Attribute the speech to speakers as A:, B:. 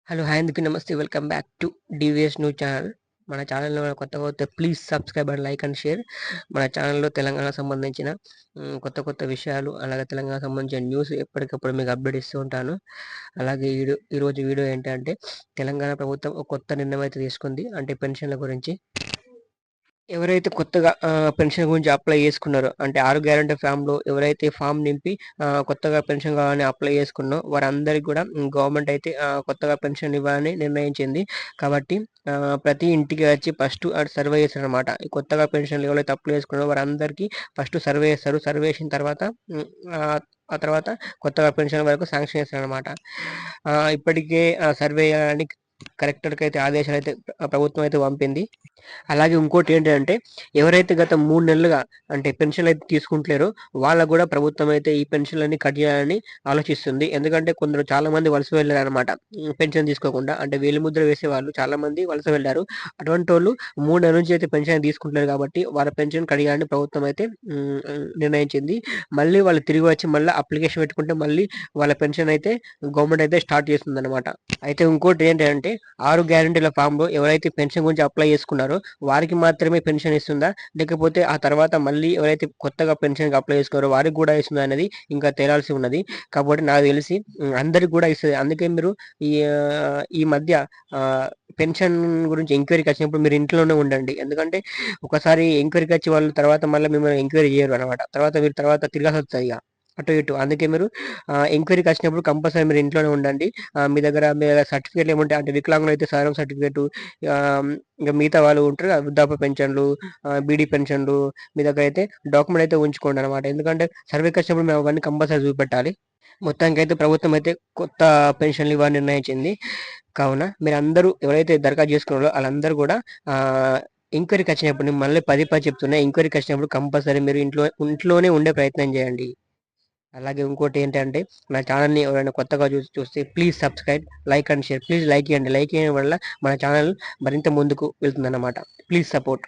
A: Hello! Hi అందరికీ నమస్తే. Welcome back to DVS new channel. మన ఛానల్‌లో కొత్తగా వస్తే please subscribe and like and share. మన ఛానల్‌లో తెలంగాణకు సంబంధించిన కొత్త కొత్త విషయాలు, అలాగే తెలంగాణకు సంబంధించిన న్యూస్ ఎప్పటికప్పుడు మీకు అప్డేట్ ఇస్తూ ఉంటాను. అలాగే ఈరోజు వీడియో ఏంటంటే తెలంగాణ ప్రభుత్వం ఒక కొత్త నిర్ణయం అయితే తీసుకుంది. అంటే పెన్షన్ల గురించి. ఎవరైతే కొత్తగా పెన్షన్ గురించి అప్లై చేసుకున్నారో, అంటే 6 గ్యారంటీ ఫామ్‌లో ఎవరైతే ఫామ్ నింపి కొత్తగా పెన్షన్ కావాలని అప్లై చేసుకున్నారో వారందరికి కూడా గవర్నమెంట్ అయితే కొత్తగా పెన్షన్ ఇవ్వాలని నిర్ణయించింది. కాబట్టి ప్రతి ఇంటికి వచ్చి ఫస్ట్ సర్వే చేస్తారనమాట. ఈ కొత్తగా పెన్షన్లు ఎవరైతే అప్లై చేసుకున్నారో వారందరికీ ఫస్ట్ సర్వే చేస్తారు. సర్వే చేసిన తర్వాత ఆ తర్వాత కొత్తగా పెన్షన్ వరకు శాంక్షన్ చేస్తారనమాట. ఇప్పటికే సర్వే చేయడానికి కలెక్టర్‌కి అయితే ఆదేశాలు అయితే ప్రభుత్వం అయితే పంపింది. అలాగే ఇంకోటి ఏంటంటే ఎవరైతే గత 3 నెలలుగా అంటే పెన్షన్లు అయితే తీసుకుంటలేరో వాళ్ళకు కూడా ప్రభుత్వం అయితే ఈ పెన్షన్‌లన్నీ కట్ చేయాలని ఆలోచిస్తుంది. ఎందుకంటే కొందరు చాలామంది వలస వెళ్లారనమాట. పెన్షన్ తీసుకోకుండా. అంటే వేలిముద్ర వేసేవాళ్ళు చాలామంది వలస వెళ్లారు. అటువంటోళ్ళు 3 నెలల నుంచి అయితే పెన్షన్ తీసుకుంటలేరు కాబట్టి వాళ్ళ పెన్షన్ కట్ చేయాలని ప్రభుత్వం అయితే నిర్ణయించింది. మళ్ళీ వాళ్ళు తిరిగి వచ్చి మళ్ళీ అప్లికేషన్ పెట్టుకుంటే మళ్ళీ వాళ్ళ పెన్షన్ అయితే గవర్నమెంట్ అయితే స్టార్ట్ చేస్తుందన్నమాట. అయితే ఇంకోటి ఏంటంటే 6 గ్యారంటీల ఫామ్‌లో ఎవరైతే పెన్షన్ గురించి అప్లై చేసుకున్నారో వారికి మాత్రమే పెన్షన్ ఇస్తుందా? లేకపోతే ఆ తర్వాత మళ్ళీ ఎవరైతే కొత్తగా పెన్షన్‌కి అప్లై చేసుకున్నారో వారికి కూడా ఇస్తుందా అనేది ఇంకా తేలాల్సి ఉన్నది. కాబట్టి నాకు తెలిసి అందరికి కూడా ఇస్తది. అందుకే మీరు ఈ మధ్య పెన్షన్ గురించి ఎంక్వైరీకి వచ్చినప్పుడు మీరు ఇంట్లోనే ఉండండి. ఎందుకంటే ఒకసారి ఎంక్వైరీకి వచ్చి వాళ్ళు తర్వాత మళ్ళీ మిమ్మల్ని ఎంక్వైరీ చేయరు అనమాట. తర్వాత తిరగాల్సొస్తది ఇగ. అటు ఇటు. అందుకే మీరు ఎంక్వైరీకి వచ్చినప్పుడు కంపల్సరీ మీరు ఇంట్లోనే ఉండండి. మీ దగ్గర సర్టిఫికేట్లు ఏముంటాయి అంటే వికలాంగులైతే సదరం సర్టిఫికేటు, ఇంక మిగతా వాళ్ళు ఉంటారు కదా! వృద్ధాప్య పెన్షన్లు, బీడీ పెన్షన్లు మీ దగ్గర అయితే డాక్యుమెంట్ అయితే ఉంచుకోండనమాట. ఎందుకంటే సర్వేకి వచ్చినప్పుడు మేము అవన్నీ కంపల్సరీ చూపెట్టాలి. మొత్తానికైతే ప్రభుత్వం అయితే కొత్త పెన్షన్లు ఇవ్వాలని నిర్ణయించింది. కావున మీరందరూ ఎవరైతే దరఖాస్తు చేసుకున్నారో ఆళ్ళందరూ కూడా ఎంక్వైరీకి వచ్చినప్పుడు నేను మళ్ళీ పదే పదే చెప్తున్నా. ఎంక్వైరీకి వచ్చినప్పుడు కంపల్సరీ మీరు ఇంట్లోనే ఉండే ప్రయత్నం చేయండి. అలాగే ఇంకోటి ఏంటంటే నా ఛానల్‌ని ఎవరైనా కొత్తగా చూస్తే please subscribe, like and share. Please like చేయండి. లైక్ చేయడం వల్ల మన ఛానల్ మరింత ముందుకు వెళ్తుందన్నమాట. Please support.